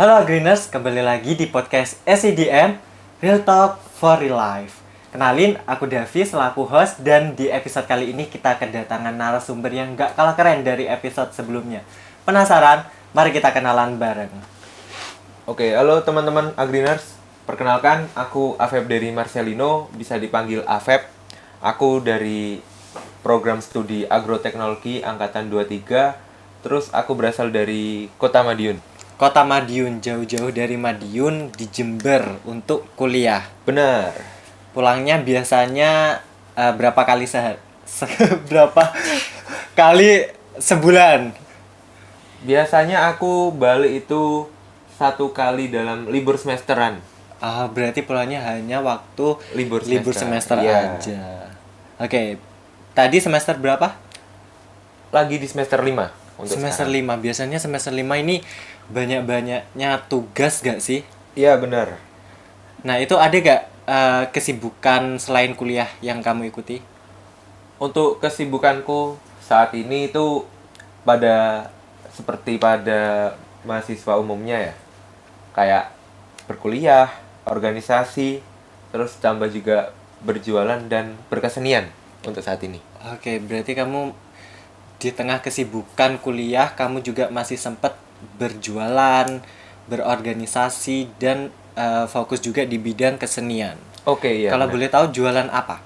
Halo Greeners, kembali lagi di podcast SEDM, Real Talk for Real Life. Kenalin, aku Davi selaku host dan di episode kali ini kita kedatangan narasumber yang gak kalah keren dari episode sebelumnya. Penasaran? Mari kita kenalan bareng. Oke, halo teman-teman Agriners. Perkenalkan, aku Afeb dari Marcelino, bisa dipanggil Afeb. Aku dari program studi agroteknologi angkatan 23. Terus aku berasal dari Kota Madiun. Kota Madiun, jauh-jauh dari Madiun di Jember untuk kuliah. Benar. Pulangnya biasanya berapa kali berapa kali sebulan? Biasanya aku balik itu 1 kali dalam libur semesteran. Berarti pulangnya hanya waktu Libur semester Iya. aja. Oke. Tadi semester berapa? Lagi di semester 5 untuk Semester sekarang. 5. Biasanya semester 5 ini banyak-banyaknya tugas gak sih? Iya, benar. Nah, itu ada gak kesibukan selain kuliah yang kamu ikuti? Untuk kesibukanku saat ini itu seperti pada mahasiswa umumnya ya. Kayak berkuliah, organisasi, terus tambah juga berjualan dan berkesenian untuk saat ini. Oke, berarti kamu di tengah kesibukan kuliah, kamu juga masih sempat berjualan, berorganisasi, dan fokus juga di bidang kesenian. Oke, iya. Kalau benar. boleh tahu jualan apa?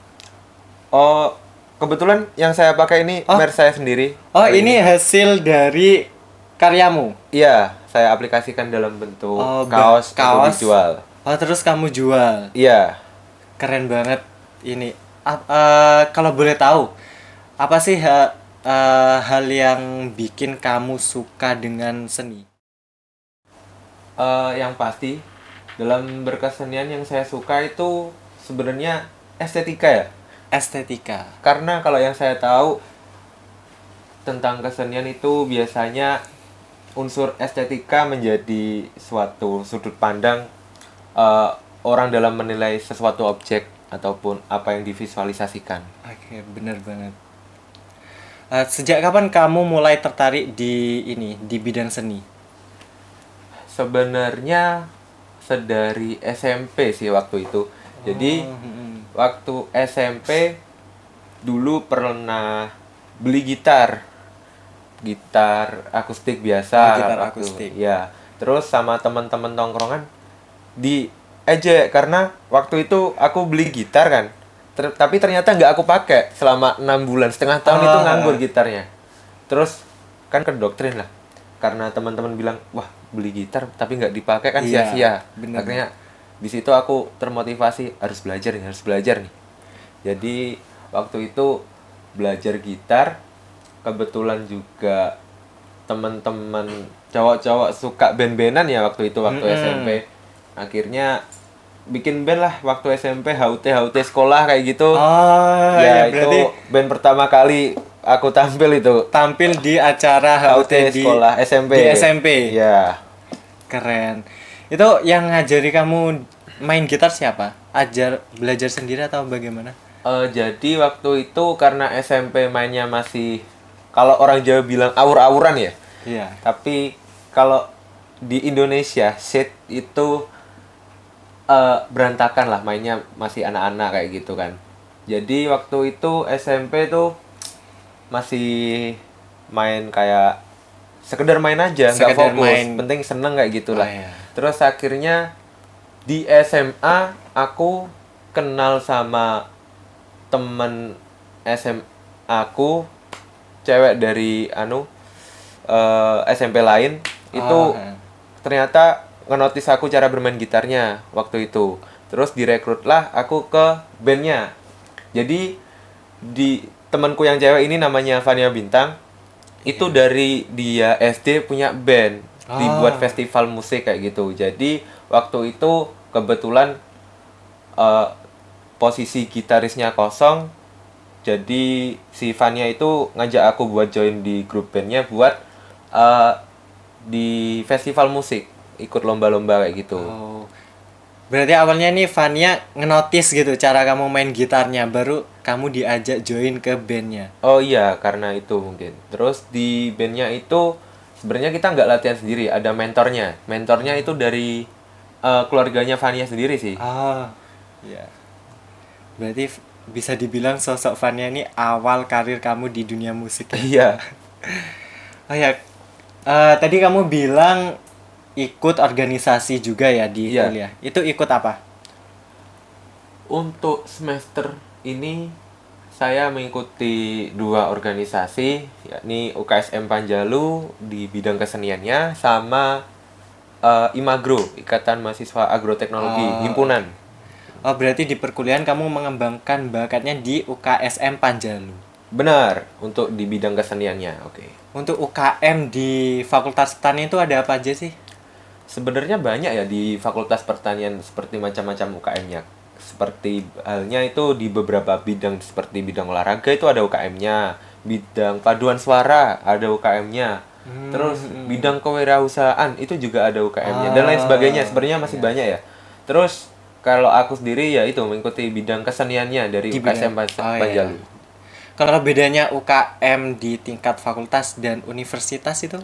Oh, kebetulan yang saya pakai ini merch saya sendiri. Oh, ini hasil dari karyamu? Iya, saya aplikasikan dalam bentuk Oh, kaos untuk kaos. dijual. Oh, terus kamu jual. Iya. Keren banget ini. Kalau boleh tahu, apa sih hal yang bikin kamu suka dengan seni? Yang pasti dalam berkesenian yang saya suka itu sebenarnya estetika ya. Estetika. Karena kalau yang saya tahu tentang kesenian itu biasanya unsur estetika menjadi suatu sudut pandang orang dalam menilai sesuatu objek ataupun apa yang divisualisasikan. Oke, benar banget. Sejak kapan kamu mulai tertarik di bidang seni? Sebenarnya sedari SMP sih waktu itu. Jadi waktu SMP dulu pernah beli gitar akustik biasa. Gitar waktu, akustik. Ya. Terus sama teman-teman tongkrongan diejek karena waktu itu aku beli gitar kan. Tapi ternyata nggak aku pakai selama 6 bulan, setengah tahun itu nganggur gitarnya. Terus kan kedoktrin lah, karena teman-teman bilang wah beli gitar tapi nggak dipakai kan Iya, sia-sia. bener. Akhirnya di situ aku termotivasi harus belajar nih. Jadi waktu itu belajar gitar, kebetulan juga teman-teman cowok-cowok suka band-bandan ya waktu itu SMP. Akhirnya bikin band lah waktu SMP, HUT sekolah kayak gitu. Ya, Itu berarti band pertama kali aku tampil itu. tampil di acara HUT di sekolah SMP. Di SMP. Ya. Keren. Itu yang ngajari kamu main gitar siapa? Belajar sendiri atau bagaimana? Jadi waktu itu karena SMP mainnya masih, kalau orang Jawa bilang awur-awuran ya. Iya. Tapi kalau di Indonesia shit itu berantakan lah, mainnya masih anak-anak kayak gitu kan. Jadi waktu itu SMP tuh masih main kayak sekedar main aja, nggak Sekedar fokus, main. penting seneng kayak gitulah. Iya. Terus akhirnya di SMA aku kenal sama temen SMA aku, cewek dari SMP lain. Itu ternyata ngenotis aku cara bermain gitarnya waktu itu. Terus direkrutlah aku ke bandnya. Jadi di temanku yang cewek ini namanya Fania Bintang. Itu dari dia SD punya band, dibuat festival musik kayak gitu. Jadi waktu itu kebetulan posisi gitarisnya kosong. Jadi si Fania itu ngajak aku buat join di grup bandnya buat di festival musik, ikut lomba-lomba kayak gitu. Oh. Berarti awalnya nih Vania ngenotis gitu cara kamu main gitarnya, baru kamu diajak join ke bandnya. Oh iya, karena itu mungkin. Terus di bandnya itu sebenarnya kita nggak latihan sendiri, ada mentornya. Mentornya itu dari keluarganya Fania sendiri sih. Ah, ya. Berarti bisa dibilang sosok Fania ini awal karir kamu di dunia musik ya. Iya, Oh ya, tadi kamu bilang ikut organisasi juga ya di iya. kuliah. Itu ikut apa? Untuk semester ini saya mengikuti dua organisasi, yakni UKSM Panjalu di bidang keseniannya sama Imagro, Ikatan Mahasiswa Agroteknologi, Oh, himpunan. oh, berarti di perkuliahan kamu mengembangkan bakatnya di UKSM Panjalu. Benar, untuk di bidang keseniannya, oke. Untuk UKM di Fakultas Tani itu ada apa aja sih? Sebenarnya banyak ya di Fakultas Pertanian seperti macam-macam UKM-nya. Seperti halnya itu di beberapa bidang seperti bidang olahraga itu ada UKM-nya, bidang paduan suara ada UKM-nya. Terus bidang kewirausahaan itu juga ada UKM-nya dan lain sebagainya. Sebenarnya masih banyak ya. Terus kalau aku sendiri ya itu mengikuti bidang keseniannya dari Di UKSM bidang. Oh ya. Panjalu. Kalau bedanya UKM di tingkat fakultas dan universitas itu?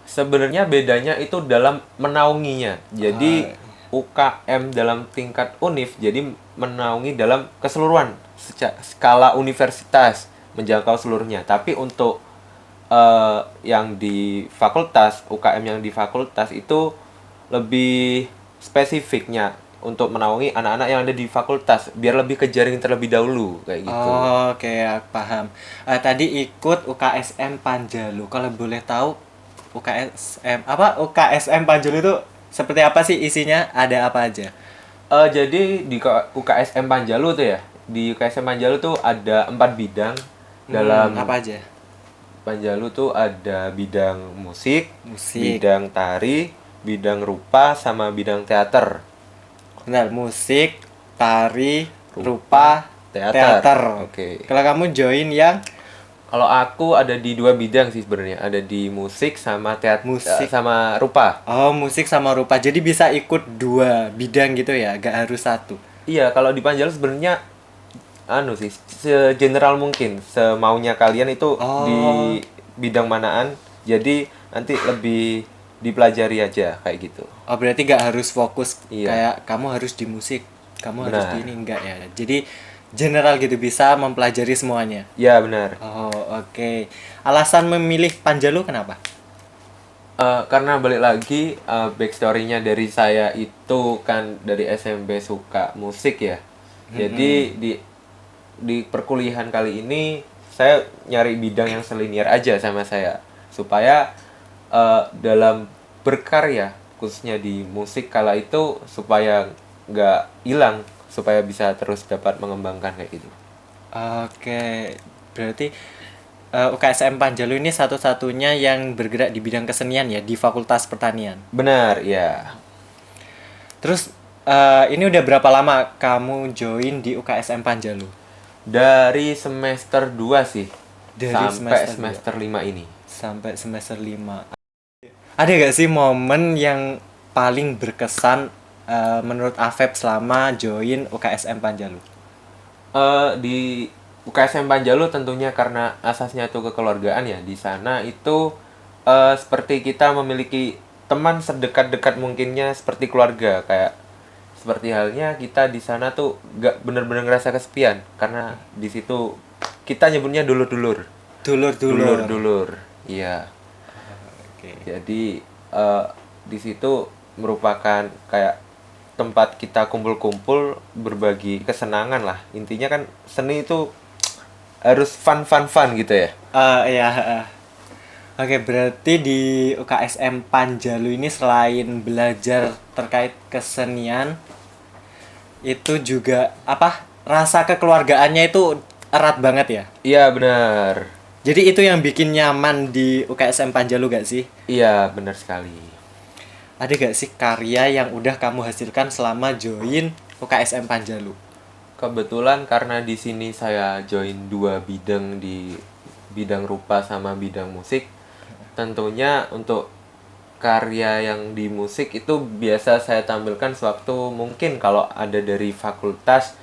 Sebenarnya bedanya itu dalam menaunginya. Jadi UKM dalam tingkat univ jadi menaungi dalam keseluruhan skala universitas menjangkau seluruhnya. Tapi untuk yang di fakultas, UKM yang di fakultas itu lebih spesifiknya untuk menaungi anak-anak yang ada di fakultas biar lebih ke jaring terlebih dahulu kayak gitu. Oh, oke, aku paham. Tadi ikut UKSM Panjalu. Kalau boleh tahu UKSM apa? UKSM Panjalu itu seperti apa sih isinya? Ada apa aja? Jadi di UKSM Panjalu tuh ya, di UKSM Panjalu tuh ada 4 bidang. Dalam Apa aja? Panjalu tuh ada bidang musik, Musik. bidang tari, bidang rupa, sama bidang teater. Benar, musik, tari, rupa, teater. teater. Oke. Kalau kamu join yang Kalau aku ada di 2 bidang sih sebenarnya, ada di musik sama teater Musik. sama rupa. oh, musik sama rupa. Jadi bisa ikut dua bidang gitu ya, gak harus satu. Iya, kalau di Panjalu sebenarnya anu sih, segeneral mungkin, semaunya kalian itu di Oh. bidang manaan, jadi nanti lebih dipelajari aja kayak gitu. Oh, berarti gak harus fokus Iya. kayak kamu harus di musik, kamu harus Benar. di ini, enggak ya. Jadi general gitu, bisa mempelajari semuanya. Ya benar. Oh, oke. Alasan memilih Panjalu kenapa? Karena balik lagi backstory-nya dari saya itu kan dari SMP suka musik ya. Jadi di perkuliahan kali ini saya nyari bidang yang selinier aja sama saya supaya dalam berkarya khususnya di musik kala itu supaya nggak hilang, supaya bisa terus dapat mengembangkan kayak gitu. Oke, berarti UKSM Panjalu ini satu-satunya yang bergerak di bidang kesenian ya di Fakultas Pertanian. Benar, ya. Terus ini udah berapa lama kamu join di UKSM Panjalu? Dari semester 2 sih. Dari sampai semester semester 5 ini. Sampai semester 5. Ada gak sih momen yang paling berkesan menurut Afeb selama join UKSM Panjalu? Di UKSM Panjalu tentunya karena asasnya itu kekeluargaan ya. Di sana itu seperti kita memiliki teman sedekat-dekat mungkinnya seperti keluarga. Kayak seperti halnya kita di sana tuh gak bener-bener ngerasa kesepian karena di situ kita nyebutnya dulur-dulur. Dulur-dulur. Dulur-dulur. Iya. Oke. Jadi di situ merupakan kayak tempat kita kumpul-kumpul berbagi kesenangan lah. Intinya kan seni itu harus fun gitu ya. Iya. Oke, berarti di UKSM Panjalu ini selain belajar terkait kesenian, itu juga apa? Rasa kekeluargaannya itu erat banget ya. Iya benar. Jadi itu yang bikin nyaman di UKSM Panjalu gak sih? Iya benar sekali. Ada gak sih karya yang udah kamu hasilkan selama join UKSM Panjalu? Kebetulan karena di sini saya join 2 bidang di bidang rupa sama bidang musik. Tentunya untuk karya yang di musik itu biasa saya tampilkan sewaktu mungkin kalau ada dari fakultas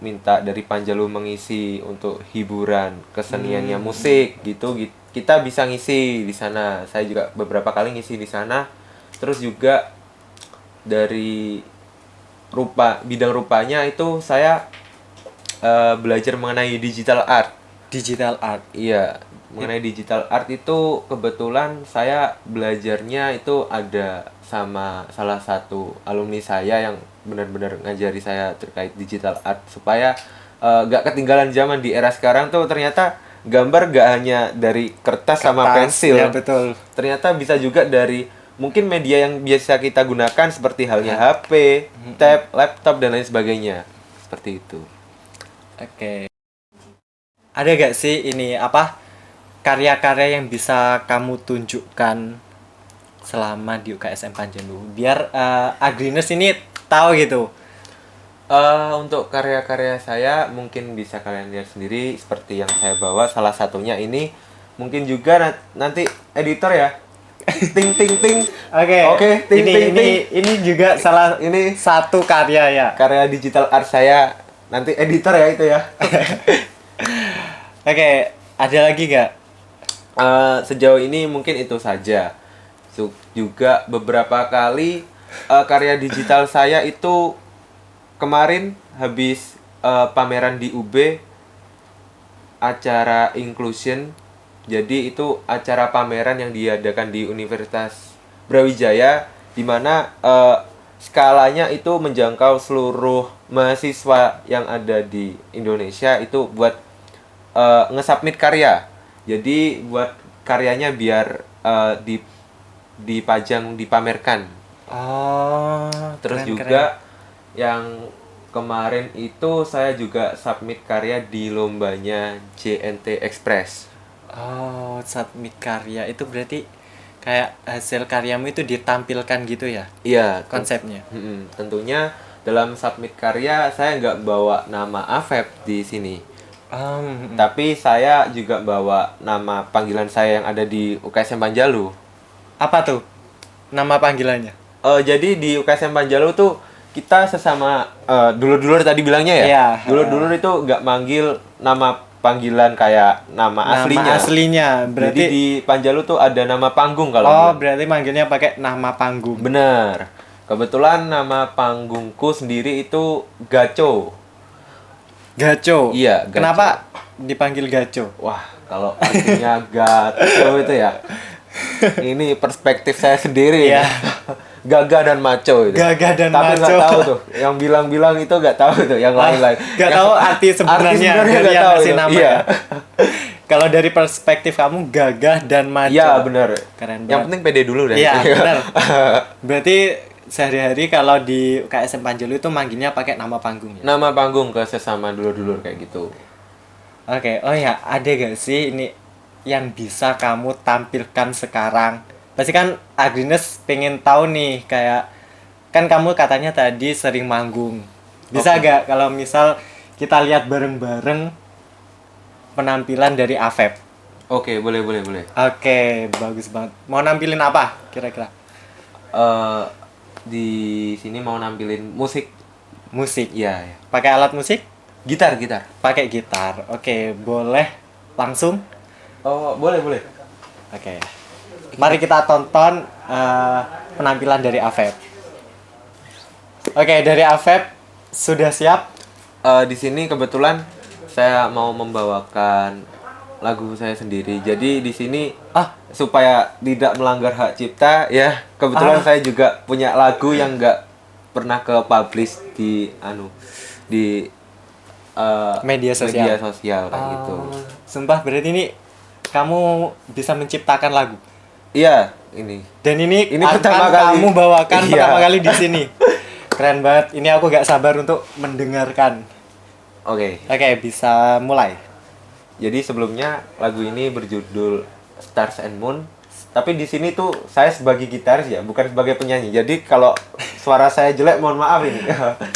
minta dari Panjalu mengisi untuk hiburan keseniannya musik gitu, kita bisa ngisi di sana. Saya juga beberapa kali ngisi di sana. Terus juga dari bidang rupanya itu saya belajar mengenai digital art. Digital art. Iya, mengenai digital art itu kebetulan saya belajarnya itu ada sama salah satu alumni saya yang benar-benar ngajari saya terkait digital art supaya gak ketinggalan zaman. Di era sekarang tuh ternyata gambar gak hanya dari kertas sama pensil. Ya betul. Ternyata bisa juga dari mungkin media yang biasa kita gunakan seperti halnya HP, tab, laptop dan lain sebagainya. Seperti itu. Oke. Ada gak sih ini apa karya-karya yang bisa kamu tunjukkan selama di UKSM Panjalu biar Agrinus ini tahu gitu. Untuk karya-karya saya mungkin bisa kalian lihat sendiri seperti yang saya bawa. Salah satunya ini mungkin juga nanti editor ya. Ting ting ting. Oke, ting ting ting. Ini juga salah ini satu karya ya. Karya digital art saya. Nanti editor ya itu ya. Oke, ada lagi gak? Sejauh ini mungkin itu saja. Juga beberapa kali karya digital saya itu kemarin habis pameran di UB, acara inclusion. Jadi itu acara pameran yang diadakan di Universitas Brawijaya, di mana skalanya itu menjangkau seluruh mahasiswa yang ada di Indonesia itu buat nge-submit karya. Jadi buat karyanya biar dipajang, dipamerkan. Oh, Terus keren, juga keren. yang kemarin itu saya juga submit karya di lombanya JNT Express. Oh, submit karya itu berarti kayak hasil karyamu itu ditampilkan gitu ya? Iya, Konsepnya. tentunya dalam submit karya saya nggak bawa nama AFEP di sini. Tapi saya juga bawa nama panggilan saya yang ada di UKSM Panjalu. Apa tuh nama panggilannya? Jadi di UKSM Panjalu tuh kita sesama dulur-dulur tadi bilangnya ya. Iya. Dulur-dulur itu nggak manggil nama panggilan kayak nama aslinya. Nama aslinya. Berarti Jadi di Panjalu tuh ada nama panggung kalau oh, bilang. berarti manggilnya pakai nama panggung. Bener. Kebetulan nama panggungku sendiri itu Gaco. Gaco. Iya, Gaco. Kenapa dipanggil Gaco? Wah, kalau artinya Gaco itu ya. Ini perspektif saya sendiri. Iya. Gagah dan maco itu. Gagah dan Tapi maco. nggak tahu tuh. Yang bilang-bilang itu nggak tahu tuh. Yang lain-lain. Nggak tahu arti sebenarnya nggak dari yang tahu ngasih itu. nama Iya. ya. Kalau dari perspektif kamu gagah dan maco. Iya benar. Keren Yang banget. penting pede dulu deh. Iya, benar. Berarti sehari-hari kalau di UKSM Panjalu itu manggilnya pakai nama panggung ya? Nama panggung ke sesama dulur-dulur kayak gitu. Oke, oh ya, ada gak sih ini yang bisa kamu tampilkan sekarang? Pasti kan Agnes pengen tahu nih, kayak kan kamu katanya tadi sering manggung. Bisa Oke. gak kalau misal kita lihat bareng-bareng penampilan dari AFEP? Oke, boleh. Oke, bagus banget. Mau nampilin apa kira-kira? Di sini mau nampilin musik. Musik. Iya, ya. Pakai alat musik? Gitar. Pakai gitar. Oke, boleh langsung? Oh, boleh. Oke. Mari kita tonton penampilan dari AFEP. Oke, dari AFEP sudah siap? Di sini kebetulan saya mau membawakan lagu saya sendiri. Jadi di sini supaya tidak melanggar hak cipta ya, kebetulan saya juga punya lagu yang nggak pernah ke publish di Media sosial. kayak gitu. Sumpah berarti ini kamu bisa menciptakan lagu. Iya, ini. Dan ini akan pertama kali. kamu bawakan Iya. pertama kali di sini. Keren banget. Ini aku gak sabar untuk mendengarkan. Oke. Oke, bisa mulai. Jadi sebelumnya lagu ini berjudul Stars and Moon. Tapi di sini tuh saya sebagai gitaris ya, bukan sebagai penyanyi. Jadi kalau suara saya jelek mohon maaf ini.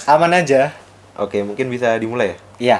Aman aja. Oke, mungkin bisa dimulai ya. Iya.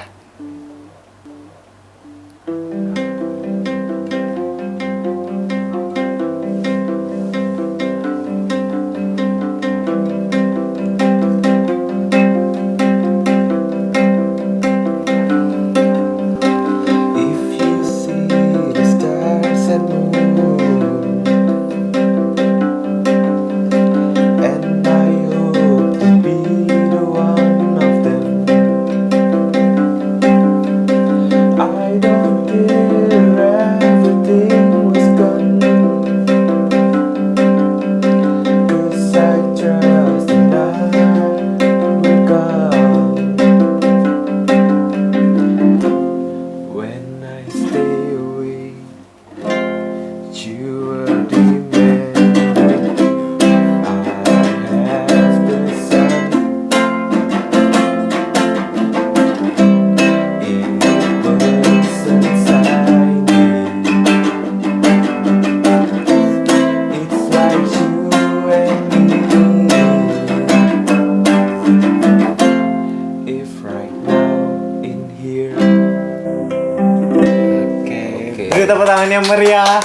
Aduh, tepuk tangannya meriah.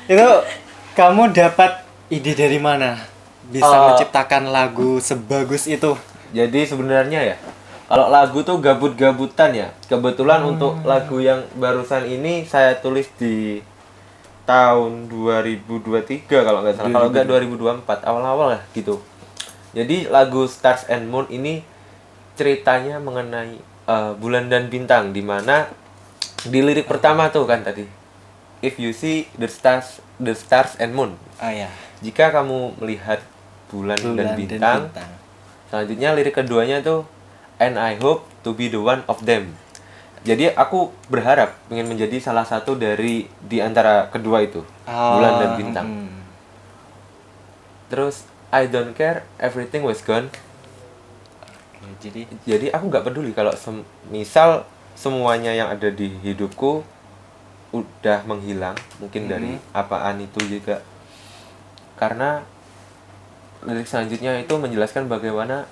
Itu kamu dapat ide dari mana? Bisa menciptakan lagu sebagus itu? Jadi sebenarnya ya, kalau lagu tuh gabut-gabutan ya. Kebetulan untuk lagu yang barusan ini saya tulis di tahun 2023 kalau nggak salah. Kalau nggak 2024, awal-awal lah gitu. Jadi lagu Stars and Moon ini ceritanya mengenai bulan dan bintang, di mana di lirik pertama tuh kan tadi, if you see the stars and moon. Oh ya. Jika kamu melihat bulan dan bintang. Selanjutnya lirik keduanya tuh, and I hope to be the one of them. Jadi aku berharap ingin menjadi salah satu dari di antara kedua itu, bulan dan bintang. Terus I don't care everything was gone. Jadi aku nggak peduli kalau misal semuanya yang ada di hidupku udah menghilang, mungkin dari apaan itu juga. Karena lirik selanjutnya itu menjelaskan bagaimana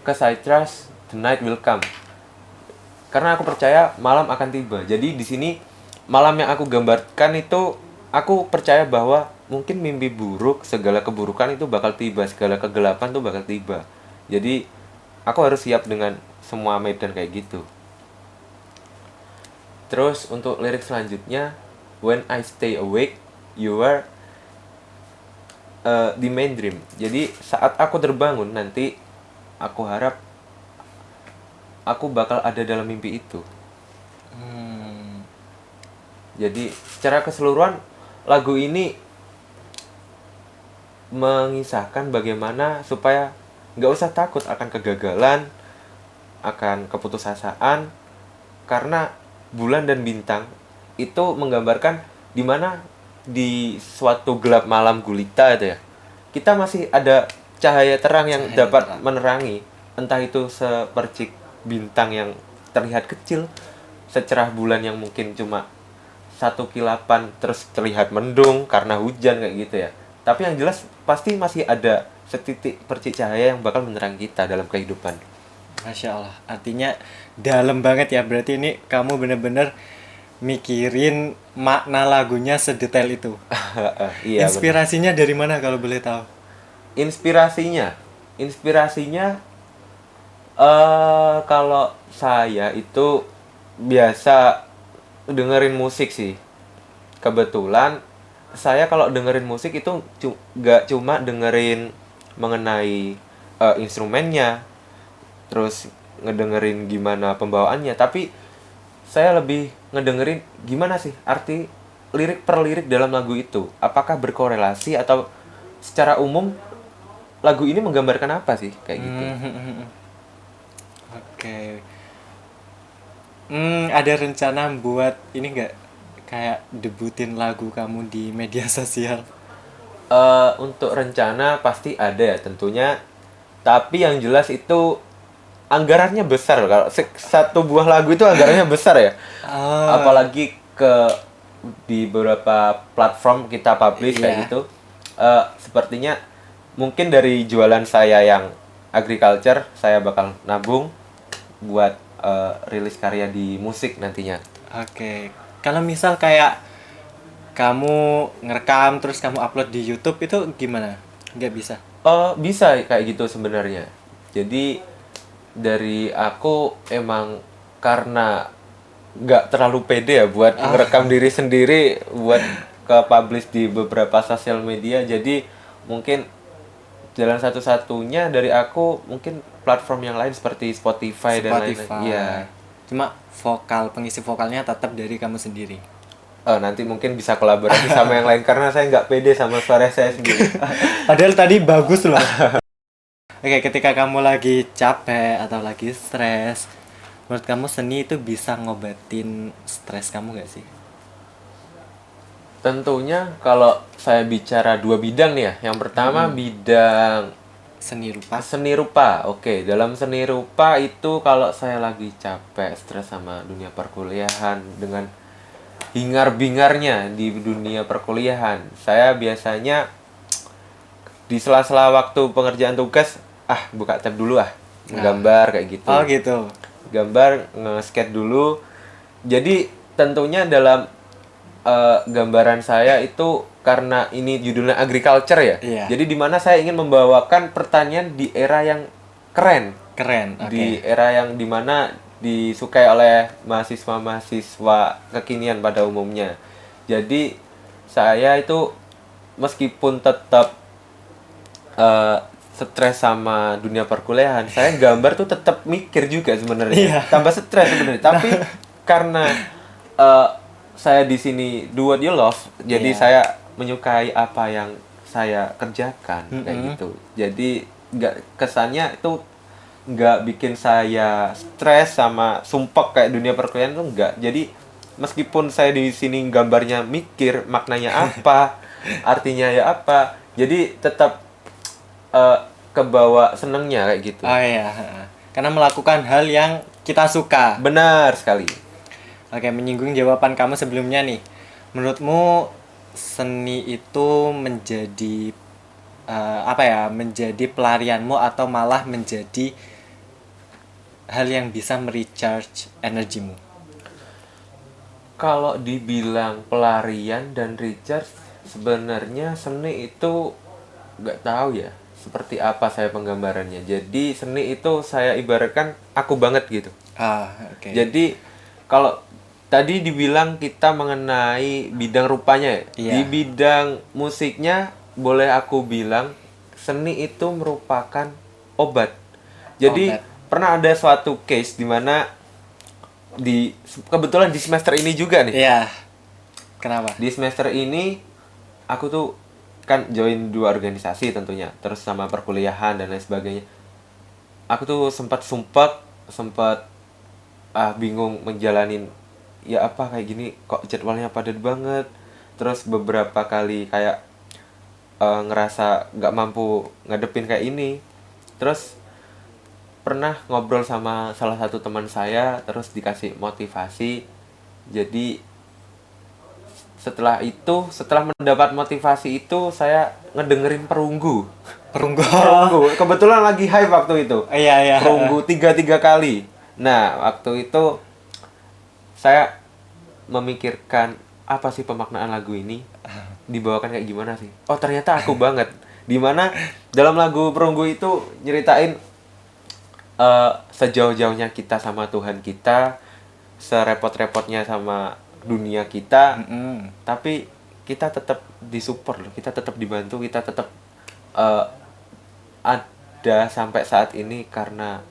cause I trust the night will come. Karena aku percaya malam akan tiba. Jadi di sini malam yang aku gambarkan itu aku percaya bahwa mungkin mimpi buruk, segala keburukan itu bakal tiba, segala kegelapan itu bakal tiba. Jadi aku harus siap dengan semua medan kayak gitu. Terus untuk lirik selanjutnya, when I stay awake, you are the main dream. Jadi saat aku terbangun nanti, aku harap aku bakal ada dalam mimpi itu. Jadi secara keseluruhan lagu ini mengisahkan bagaimana supaya nggak usah takut akan kegagalan, akan keputusasaan, karena bulan dan bintang itu menggambarkan dimana di suatu gelap malam gulita itu ya, kita masih ada cahaya terang yang dapat menerangi, entah itu sepercik bintang yang terlihat kecil, secerah bulan yang mungkin cuma satu kilapan terus terlihat mendung karena hujan kayak gitu ya. Tapi yang jelas pasti masih ada setitik percik cahaya yang bakal menerangi kita dalam kehidupan. Masya Allah, artinya dalam banget ya. Berarti ini kamu bener-bener mikirin makna lagunya sedetail itu. Iya, inspirasinya dari mana kalau boleh tahu? Inspirasinya kalau saya itu biasa dengerin musik sih. Kebetulan saya kalau dengerin musik itu gak cuma dengerin mengenai instrumennya, terus ngedengerin gimana pembawaannya, tapi saya lebih ngedengerin gimana sih arti lirik per lirik dalam lagu itu. Apakah berkorelasi atau secara umum lagu ini menggambarkan apa sih kayak gitu. Oke. Ada rencana buat ini nggak, kayak debutin lagu kamu di media sosial? Untuk rencana pasti ada ya tentunya, tapi yang jelas itu anggarannya besar. Kalau satu buah lagu itu anggarannya besar ya. Apalagi di beberapa platform kita publish kayak gitu. Sepertinya mungkin dari jualan saya yang agriculture, saya bakal nabung buat rilis karya di musik nantinya. Oke. Kalau misal kayak kamu ngerekam terus kamu upload di YouTube itu gimana? Nggak bisa? Bisa kayak gitu sebenarnya. Jadi dari aku emang karena nggak terlalu pede ya buat ngerekam diri sendiri buat ke publish di beberapa sosial media. Jadi mungkin jalan satu-satunya dari aku mungkin platform yang lain seperti Spotify dan lain-lain. Iya. Cuma pengisi vokalnya tetap dari kamu sendiri. Nanti mungkin bisa kolaborasi sama yang lain karena saya nggak pede sama suara saya sendiri. Padahal tadi bagus loh. Oke, ketika kamu lagi capek atau lagi stres, menurut kamu seni itu bisa ngobatin stres kamu nggak sih? Tentunya kalau saya bicara dua bidang nih ya. Yang pertama bidang seni rupa. Oke, dalam seni rupa itu kalau saya lagi capek, stres sama dunia perkuliahan, dengan hingar-bingarnya di dunia perkuliahan, saya biasanya di sela-sela waktu pengerjaan tugas, buka tab dulu, nggambar kayak gitu. Oh gitu. Gambar, nge-skate dulu. Jadi tentunya dalam gambaran saya itu karena ini judulnya agriculture ya. Iya. Jadi di mana saya ingin membawakan pertanian di era yang keren. Keren. Oke. Di era yang dimana disukai oleh mahasiswa-mahasiswa kekinian pada umumnya. Jadi saya itu meskipun tetap stres sama dunia perkuliahan, saya gambar tuh tetap mikir juga sebenarnya. Iya. Tambah stres sebenarnya. Tapi karena saya di sini do what you love, jadi Iya. saya menyukai apa yang saya kerjakan kayak gitu. Jadi nggak kesannya itu nggak bikin saya stres sama sumpek kayak dunia perkuliahan tuh enggak. Jadi meskipun saya di sini gambarnya mikir maknanya apa, artinya ya apa, jadi tetap kebawa senengnya kayak gitu. Oh iya. Karena melakukan hal yang kita suka. Benar sekali. Oke, menyinggung jawaban kamu sebelumnya nih. Menurutmu seni itu menjadi menjadi pelarianmu atau malah menjadi hal yang bisa merecharge energimu? Kalau dibilang pelarian dan recharge, sebenarnya seni itu nggak tahu ya seperti apa saya penggambarannya. Jadi seni itu saya ibaratkan aku banget gitu. Oke. Jadi kalau tadi dibilang kita mengenai bidang rupanya ya. Iya. Di bidang musiknya boleh aku bilang seni itu merupakan obat. Jadi Obat. pernah ada suatu case di mana kebetulan di semester ini juga nih. Iya. Kenapa? Di semester ini aku tuh kan join 2 organisasi tentunya, terus sama perkuliahan dan lain sebagainya. Aku tuh sempat bingung menjalanin ya apa kayak gini kok jadwalnya padat banget. Terus beberapa kali kayak ngerasa nggak mampu ngadepin kayak ini. Terus pernah ngobrol sama salah satu teman saya, terus dikasih motivasi. Jadi setelah mendapat motivasi itu saya ngedengerin Perunggu. Perunggu. Kebetulan lagi hype waktu itu. Iya. Perunggu 3 kali. Nah, waktu itu saya memikirkan apa sih pemaknaan lagu ini? Dibawakan kayak gimana sih? Oh, ternyata aku banget. Dimana dalam lagu Perunggu itu nyeritain sejauh-jauhnya kita sama Tuhan kita, serepot-repotnya sama dunia kita, tapi kita tetap disupport loh, kita tetap dibantu, kita tetap ada sampai saat ini karena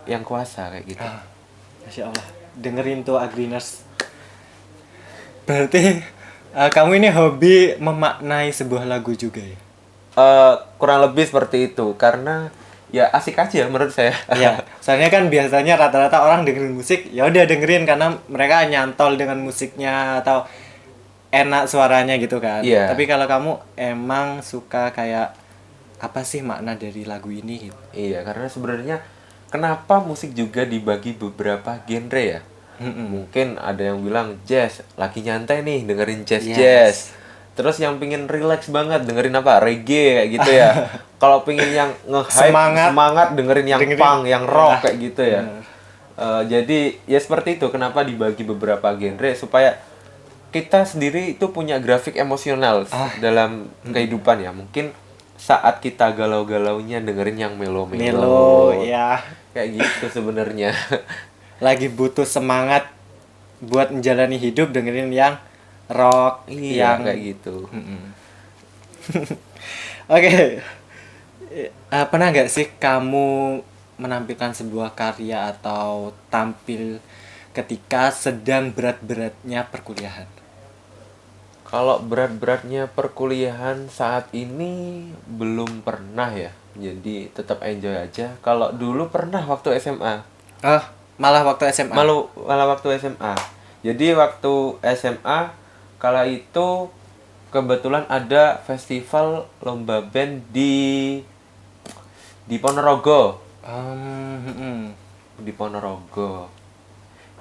yang kuasa kayak gitu. Masya Allah, dengerin tuh Agriners. Berarti kamu ini hobi memaknai sebuah lagu juga ya? Kurang lebih seperti itu, karena ya asik aja menurut saya. Iya, soalnya kan biasanya rata-rata orang dengerin musik, ya udah dengerin karena mereka nyantol dengan musiknya atau enak suaranya gitu kan. Iya. Tapi kalau kamu emang suka kayak apa sih makna dari lagu ini gitu? Iya, karena sebenarnya kenapa musik juga dibagi beberapa genre ya? Mungkin ada yang bilang jazz, lagi nyantai nih dengerin jazz. Terus yang pingin relax banget dengerin apa? Reggae kayak gitu ya. Kalau pingin yang nge-hype, semangat dengerin yang punk, yang rock kayak gitu ya. Jadi ya seperti itu, kenapa dibagi beberapa genre supaya kita sendiri itu punya grafik emosional dalam kehidupan ya. Mungkin saat kita galau-galaunya dengerin yang melo-melo. Ya. Kayak gitu sebenarnya. Lagi butuh semangat buat menjalani hidup dengerin yang rock, Iya, yang kayak gitu. Oke. Pernah nggak sih kamu menampilkan sebuah karya atau tampil ketika sedang berat-beratnya perkuliahan? Kalau berat-beratnya perkuliahan saat ini belum pernah ya. Jadi tetap enjoy aja. Kalau dulu pernah waktu SMA. Malah waktu SMA. Malah waktu SMA. Jadi waktu SMA kala itu kebetulan ada festival lomba band di Ponorogo. Di Ponorogo.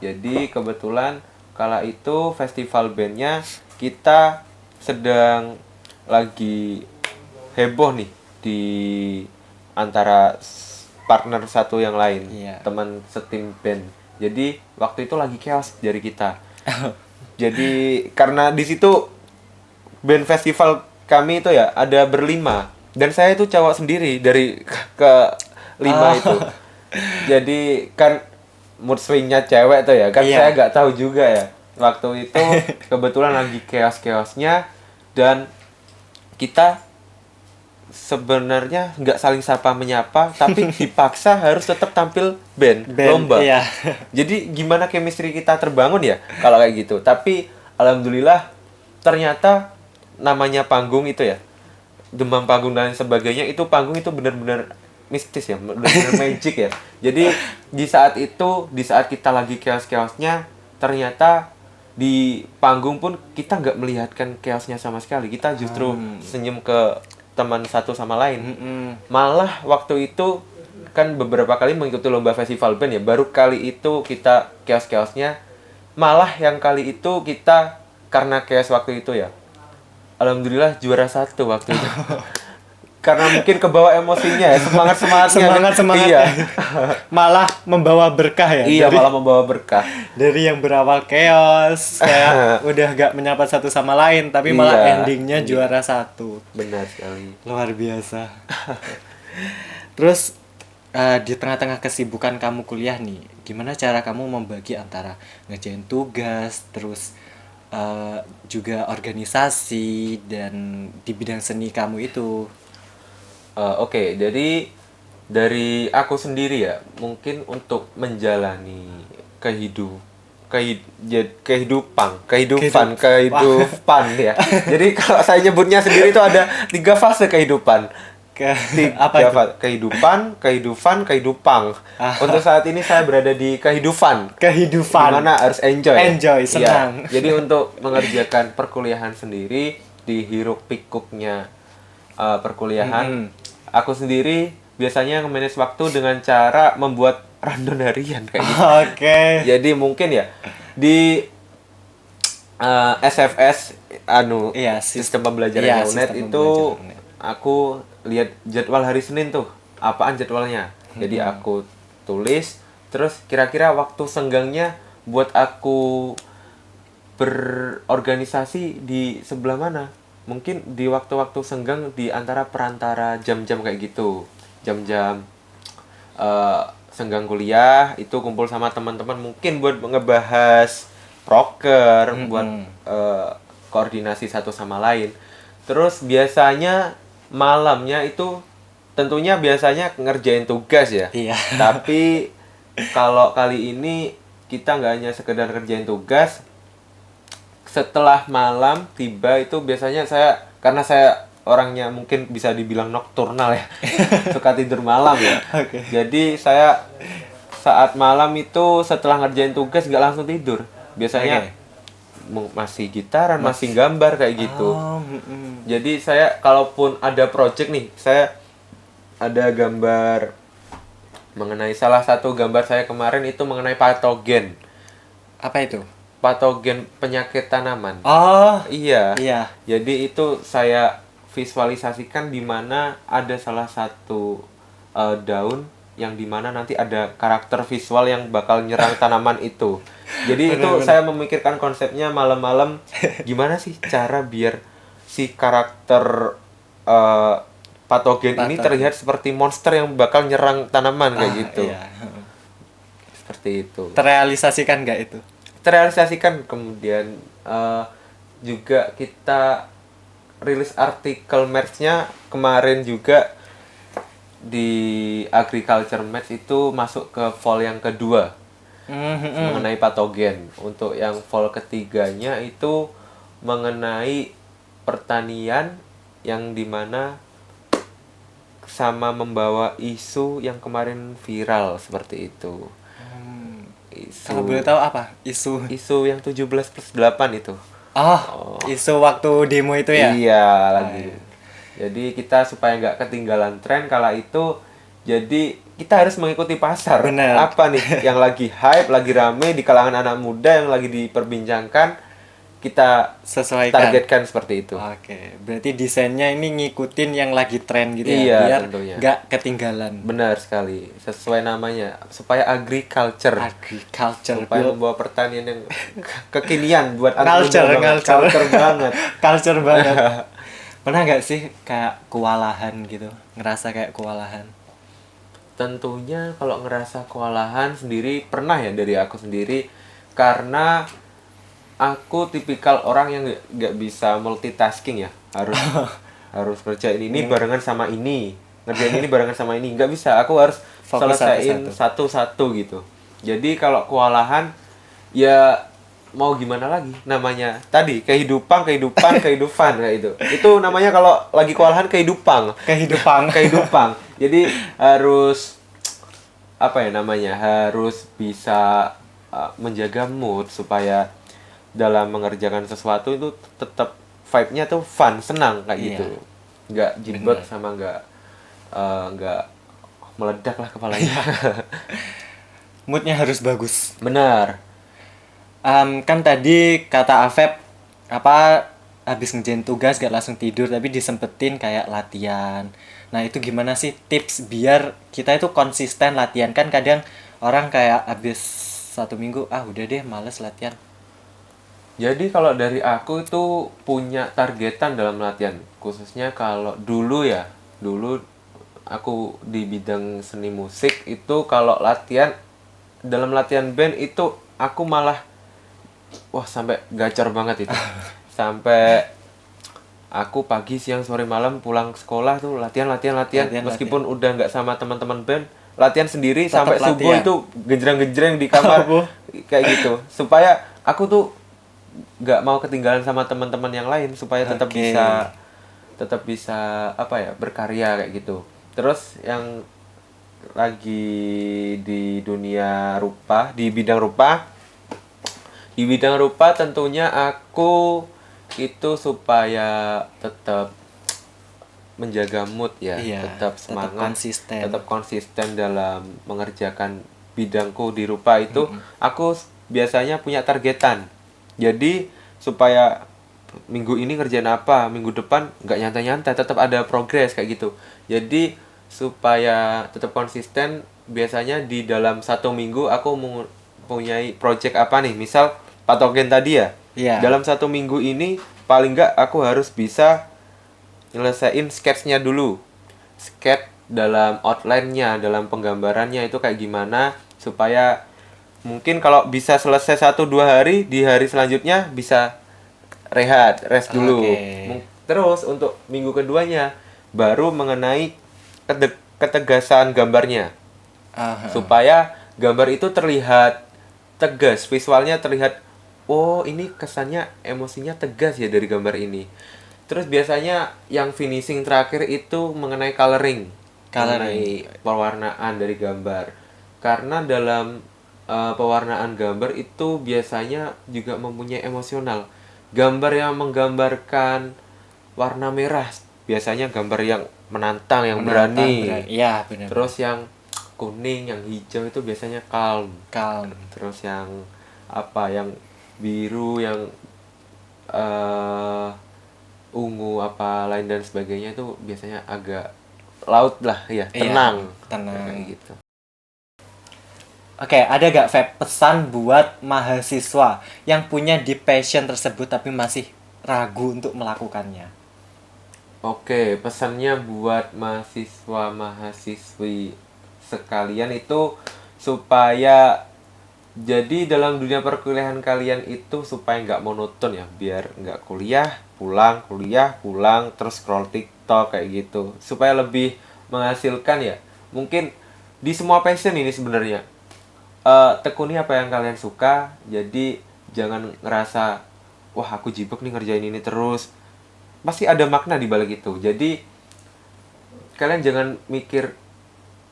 Jadi kebetulan kala itu festival bandnya kita sedang lagi heboh nih di antara partner satu yang lain, Iya. teman setim band. Jadi waktu itu lagi chaos dari kita. Jadi karena di situ band festival kami itu ya ada berlima dan saya itu cowok sendiri dari ke lima itu. Jadi kan mood swingnya cewek tuh ya kan, Iya. saya nggak tahu juga ya. Waktu itu kebetulan lagi chaos-chaosnya dan kita sebenarnya nggak saling sapa menyapa tapi dipaksa harus tetap tampil band lomba. Iya. Jadi gimana chemistry kita terbangun ya kalau kayak gitu. Tapi alhamdulillah ternyata namanya panggung itu ya, demam panggung dan sebagainya, itu panggung itu benar-benar mistis ya, benar-benar magic ya. Jadi di saat kita lagi chaos-chaosnya, ternyata di panggung pun kita nggak melihatkan chaosnya sama sekali. Kita justru senyum ke teman satu sama lain. Malah waktu itu kan beberapa kali mengikuti lomba festival band ya, baru kali itu kita chaos-chaosnya. Malah yang kali itu kita karena chaos waktu itu ya, alhamdulillah juara 1 waktu itu. Karena mungkin kebawa emosinya ya, semangatnya. Iya. Malah membawa berkah ya. Iya, dari, malah membawa berkah. dari yang berawal chaos kayak udah gak menyapa satu sama lain, tapi malah Iya. endingnya juara 1. Benar sekali. Luar biasa. Terus di tengah-tengah kesibukan kamu kuliah nih, gimana cara kamu membagi antara ngerjain tugas, terus juga organisasi dan di bidang seni kamu itu? Oke, jadi dari aku sendiri ya, mungkin untuk menjalani kehidupan ya. Jadi kalau saya nyebutnya sendiri itu ada 3 fase kehidupan. Apa itu? Kehidupan. Untuk saat ini saya berada di kehidupan. Dimana harus enjoy. Enjoy, senang. Iya. Jadi untuk mengerjakan perkuliahan sendiri, di hiruk pikuknya perkuliahan, aku sendiri biasanya nge-manage waktu dengan cara membuat rundown harian kayak gitu. Oke. Jadi mungkin ya di SFS Iya, sistem pembelajaran UNED sistem itu pembelajaran UNED. aku lihat jadwal hari Senin tuh, apaan jadwalnya. Jadi aku tulis, terus kira-kira waktu senggangnya buat aku berorganisasi di sebelah mana. Mungkin di waktu-waktu senggang di antara perantara jam-jam kayak gitu. Jam-jam senggang kuliah itu kumpul sama teman-teman mungkin buat ngebahas proker, buat koordinasi satu sama lain. Terus biasanya malamnya itu tentunya biasanya ngerjain tugas ya. Iya. Tapi kalau kali ini kita nggak hanya sekedar ngerjain tugas. Setelah malam tiba itu biasanya karena saya orangnya mungkin bisa dibilang nokturnal ya. Suka tidur malam ya. Oke. Jadi saya saat malam itu setelah ngerjain tugas nggak langsung tidur. Biasanya masih gitaran, masih gambar kayak gitu. Jadi saya kalaupun ada project nih, saya ada gambar mengenai salah satu gambar saya kemarin itu mengenai patogen. Apa itu? Patogen penyakit tanaman. Oh, Iya. iya. Jadi itu saya visualisasikan di mana ada salah satu daun yang dimana nanti ada karakter visual yang bakal nyerang tanaman itu. Jadi itu saya memikirkan konsepnya malam-malam gimana sih cara biar si karakter patogen ini terlihat seperti monster yang bakal nyerang tanaman kayak gitu. Iya. Seperti itu. Terrealisasikan nggak itu? Terrealisasikan. Kemudian juga kita rilis artikel match-nya kemarin juga di Agriculture Match itu masuk ke vol yang kedua mengenai patogen. Untuk yang vol ketiganya itu mengenai pertanian yang dimana sama membawa isu yang kemarin viral seperti itu. Kalau boleh tahu apa? Isu yang 17+8 itu. Isu waktu demo itu ya? Iya, lagi. Jadi kita supaya nggak ketinggalan tren kala itu, jadi kita harus mengikuti pasar. Bener. Apa nih yang lagi hype, lagi rame di kalangan anak muda yang lagi diperbincangkan, kita Sesuaikan. targetkan seperti itu. Oke, berarti desainnya ini ngikutin yang lagi tren gitu ya, Iya, biar tentunya. nggak ketinggalan. Benar sekali, sesuai namanya, supaya agriculture. Agriculture, Supaya membawa pertanian yang kekinian buat culture, anak muda banget. Culture banget. culture banget. Pernah nggak sih kayak kewalahan gitu, ngerasa kayak kewalahan? Tentunya kalau ngerasa kewalahan sendiri pernah ya dari aku sendiri, karena aku tipikal orang yang nggak bisa multitasking ya, harus harus kerjain ini barengan sama ini, ngerjain ini barengan sama ini, nggak bisa, aku harus Fokus selesaiin satu-satu. satu-satu gitu. Jadi kalau kewalahan ya mau gimana lagi, namanya tadi kehidupan kayak itu namanya kalau lagi kewalahan kehidupan Kehidupan. kehidupan. Jadi harus apa ya namanya, harus bisa menjaga mood supaya dalam mengerjakan sesuatu itu tetap vibe-nya tuh fun, senang kayak Iya. gitu, nggak jibet sama nggak meledak lah kepalanya. Moodnya harus bagus. Benar. Kan tadi kata Afeb apa habis ngerjain tugas gak langsung tidur tapi disempetin kayak latihan. Nah itu gimana sih tips biar kita itu konsisten latihan? Kan kadang orang kayak habis 1 minggu udah deh males latihan. Jadi kalau dari aku itu punya targetan dalam latihan, khususnya kalau dulu aku di bidang seni musik itu kalau latihan, dalam latihan band itu aku malah sampai gacor banget itu. Sampai aku pagi, siang, sore, malam pulang sekolah tuh latihan. Latihan, Meskipun udah nggak sama teman-teman band, latihan sendiri Tetap sampai subuh latihan. itu genjreng-genjreng di kamar kayak gitu. Supaya aku tuh nggak mau ketinggalan sama teman-teman yang lain, supaya tetap Oke. bisa apa ya, berkarya kayak gitu. Terus yang lagi di dunia rupa, di bidang rupa tentunya aku itu supaya tetap menjaga mood ya, Iya, tetap tetap semangat, konsisten. tetap konsisten dalam mengerjakan bidangku di rupa itu. Aku biasanya punya targetan. Jadi supaya minggu ini ngerjain apa, minggu depan nggak nyantai-nyantai, tetap ada progres kayak gitu. Jadi supaya tetap konsisten, biasanya di dalam 1 minggu aku mempunyai project apa nih, misal patogen tadi ya. Iya. Dalam 1 minggu ini paling nggak aku harus bisa nyelesain sketch-nya dulu. Sketch dalam outline-nya, dalam penggambarannya itu kayak gimana, supaya mungkin kalau bisa selesai 1-2 hari, di hari selanjutnya bisa rest dulu. Oke. Terus untuk minggu keduanya baru mengenai ketegasan gambarnya, supaya gambar itu terlihat tegas, visualnya terlihat, oh ini kesannya emosinya tegas ya dari gambar ini. Terus biasanya yang finishing terakhir itu mengenai coloring, mengenai pewarnaan dari gambar. Karena dalam pewarnaan gambar itu biasanya juga mempunyai emosional. Gambar yang menggambarkan warna merah biasanya gambar yang menantang, yang berani. Iya, benar. Terus yang kuning, yang hijau itu biasanya calm. Calm. Terus yang apa, yang biru, yang ungu apa lain dan sebagainya itu biasanya agak laut lah ya, tenang. Iya, tenang. Kayak gitu. Oke, ada gak Feb pesan buat mahasiswa yang punya deep passion tersebut tapi masih ragu untuk melakukannya? Oke, pesannya buat mahasiswa-mahasiswi sekalian itu supaya jadi dalam dunia perkuliahan kalian itu supaya nggak monoton ya, biar nggak kuliah pulang terus scroll TikTok kayak gitu, supaya lebih menghasilkan ya. Mungkin di semua passion ini sebenarnya tekuni apa yang kalian suka, jadi jangan ngerasa wah aku jibek nih ngerjain ini terus. Pasti ada makna di balik itu. Jadi kalian jangan mikir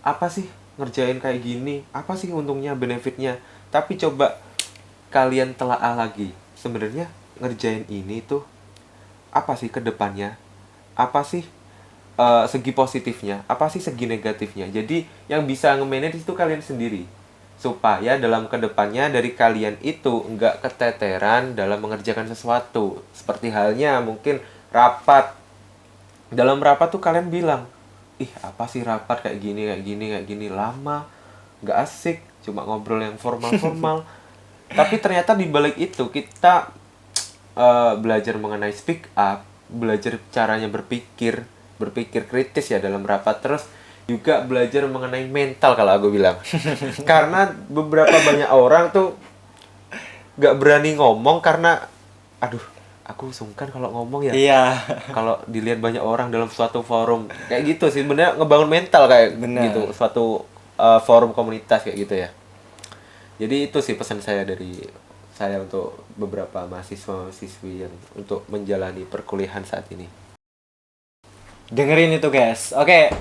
apa sih ngerjain kayak gini, apa sih untungnya, benefitnya, tapi coba kalian telaah lagi, sebenarnya ngerjain ini tuh apa sih ke depannya, apa sih segi positifnya, apa sih segi negatifnya. Jadi yang bisa nge-manage itu kalian sendiri. supaya dalam kedepannya dari kalian itu nggak keteteran dalam mengerjakan sesuatu. Seperti halnya mungkin rapat. Dalam rapat tuh kalian bilang, ih apa sih rapat kayak gini, lama, nggak asik, cuma ngobrol yang formal-formal. Tapi ternyata di balik itu kita belajar mengenai speak up, belajar caranya berpikir kritis ya dalam rapat, terus juga belajar mengenai mental kalau aku bilang. Karena beberapa banyak orang tuh gak berani ngomong karena aduh, aku sungkan kalau ngomong ya. Iya. Kalau dilihat banyak orang dalam suatu forum kayak gitu sih, sebenarnya ngebangun mental kayak Benar. gitu, suatu forum komunitas kayak gitu ya. Jadi itu sih pesan saya dari saya untuk beberapa mahasiswa-mahasiswi yang untuk menjalani perkuliahan saat ini. Dengerin itu guys. Oke,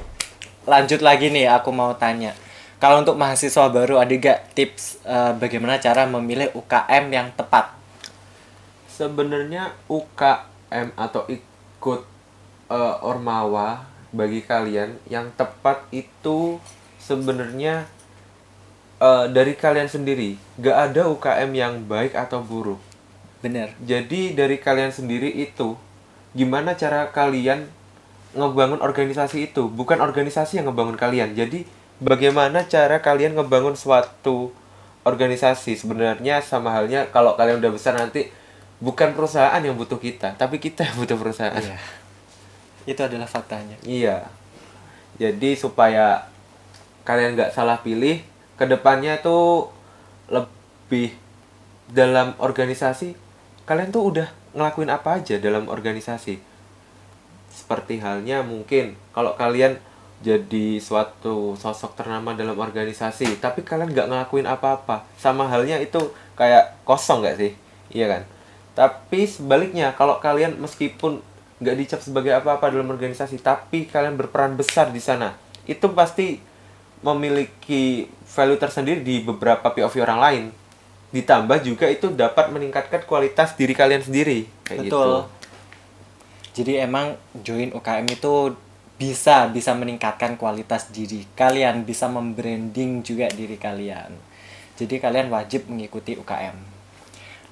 lanjut lagi nih, aku mau tanya. Kalau untuk mahasiswa baru ada gak tips bagaimana cara memilih UKM yang tepat? Sebenarnya UKM atau ikut Ormawa bagi kalian yang tepat itu sebenarnya dari kalian sendiri. Gak ada UKM yang baik atau buruk. Bener. Jadi dari kalian sendiri itu gimana cara kalian ngebangun organisasi itu, bukan organisasi yang ngebangun kalian. Jadi bagaimana cara kalian ngebangun suatu organisasi. Sebenarnya sama halnya kalau kalian udah besar nanti bukan perusahaan yang butuh kita, tapi kita yang butuh perusahaan. Iya. Itu adalah faktanya. Iya. Jadi supaya kalian nggak salah pilih, kedepannya tuh lebih dalam organisasi, kalian tuh udah ngelakuin apa aja dalam organisasi. Seperti halnya mungkin kalau kalian jadi suatu sosok ternama dalam organisasi, tapi kalian nggak ngelakuin apa-apa, sama halnya itu kayak kosong nggak sih? Iya kan? Tapi sebaliknya, kalau kalian meskipun nggak dicap sebagai apa-apa dalam organisasi, tapi kalian berperan besar di sana, itu pasti memiliki value tersendiri di beberapa POV orang lain. Ditambah juga itu dapat meningkatkan kualitas diri kalian sendiri. Kayak Betul. gitu. Jadi emang join UKM itu bisa meningkatkan kualitas diri kalian, bisa membranding juga diri kalian. Jadi kalian wajib mengikuti UKM.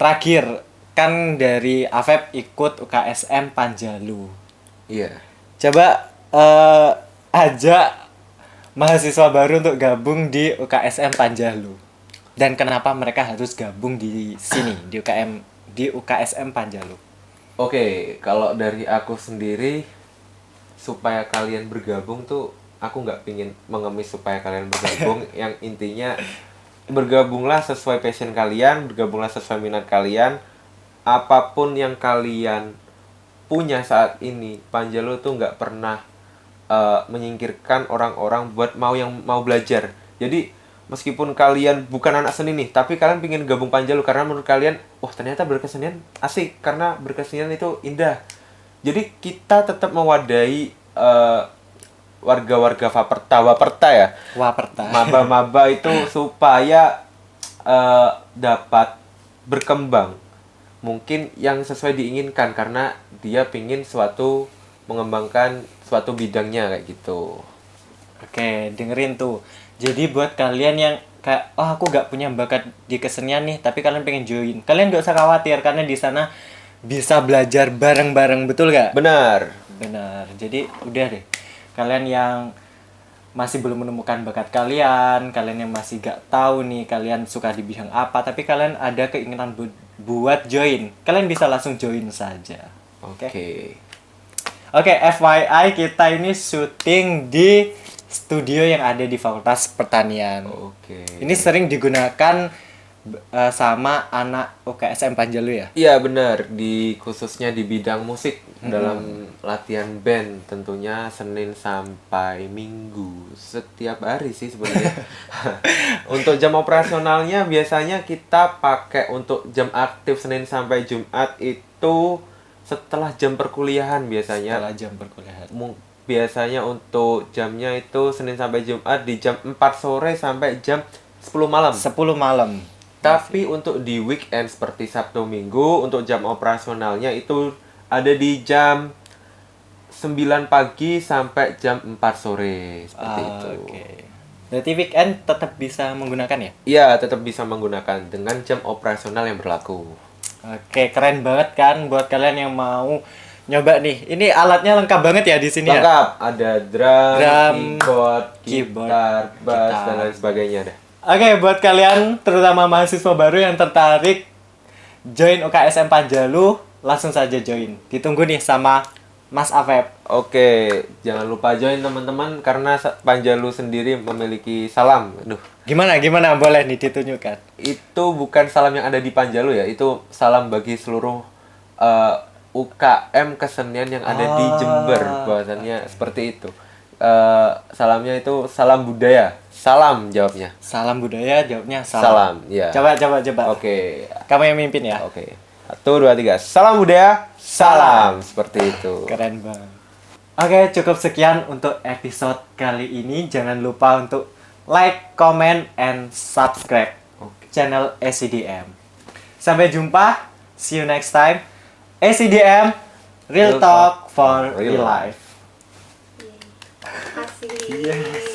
Terakhir, kan dari Afeb ikut UKSM Panjalu. Iya. Coba ajak mahasiswa baru untuk gabung di UKSM Panjalu. Dan kenapa mereka harus gabung di sini, di UKSM Panjalu? Oke, kalau dari aku sendiri, supaya kalian bergabung tuh, aku nggak pingin mengemis supaya kalian bergabung. Yang intinya, bergabunglah sesuai passion kalian, bergabunglah sesuai minat kalian. Apapun yang kalian punya saat ini, Panjalu tuh nggak pernah menyingkirkan orang-orang buat yang mau belajar. Jadi meskipun kalian bukan anak seni nih, tapi kalian pingin gabung Panjalu karena menurut kalian, wah ternyata berkesenian asik, karena berkesenian itu indah. Jadi kita tetap mewadahi warga-warga Waperta ya, Waperta. maba-maba itu supaya dapat berkembang. Mungkin yang sesuai diinginkan karena dia pingin mengembangkan suatu bidangnya kayak gitu. Oke, dengerin tuh. Jadi buat kalian yang kayak, oh aku gak punya bakat di kesenian nih, tapi kalian pengen join, kalian gak usah khawatir karena di sana bisa belajar bareng-bareng, betul gak? Benar. Benar. Jadi udah deh. Kalian yang masih belum menemukan bakat kalian yang masih gak tahu nih kalian suka di bidang apa, tapi kalian ada keinginan buat join, kalian bisa langsung join saja. Oke. Oke, FYI kita ini syuting di studio yang ada di Fakultas Pertanian. Oke. Ini sering digunakan sama anak UKSM Panjalu ya? Iya benar, khususnya di bidang musik dalam latihan band tentunya Senin sampai Minggu setiap hari sih sebenarnya. Untuk jam operasionalnya biasanya kita pakai untuk jam aktif Senin sampai Jumat itu setelah jam perkuliahan biasanya. Setelah jam perkuliahan. Biasanya untuk jamnya itu Senin sampai Jumat di jam 4 sore sampai jam 10 malam. 10 malam. Tapi untuk di weekend seperti Sabtu Minggu, untuk jam operasionalnya itu ada di jam 9 pagi sampai jam 4 sore. Seperti itu. Oke. Berarti weekend tetap bisa menggunakan ya? Iya, tetap bisa menggunakan dengan jam operasional yang berlaku. Oke, keren banget kan buat kalian yang mau nyoba nih. Ini alatnya lengkap banget ya di sini ya? Lengkap, ada drum, Drum, keyboard, keyboard, gitar, bass, gitar. dan lain sebagainya deh. Oke, buat kalian terutama mahasiswa baru yang tertarik join UKSM Panjalu, langsung saja join. Ditunggu nih sama Mas Afeb. Oke, jangan lupa join teman-teman karena Panjalu sendiri memiliki salam. Aduh, Gimana? Boleh nih ditunjukkan. itu bukan salam yang ada di Panjalu ya, itu salam bagi seluruh UKM kesenian yang ada di Jember, bahwasannya seperti itu. Salamnya itu salam budaya. Salam jawabnya. Salam budaya, jawabnya salam. Salam, ya. Coba. Oke. Kamu yang mimpin ya? Oke. 1, 2, 3. Salam budaya, salam. Seperti itu. Keren banget. Oke, cukup sekian untuk episode kali ini. Jangan lupa untuk like, comment, and subscribe channel ACDM. Sampai jumpa. See you next time. ACDM, Real Talk for Real Life. Asik. Yes.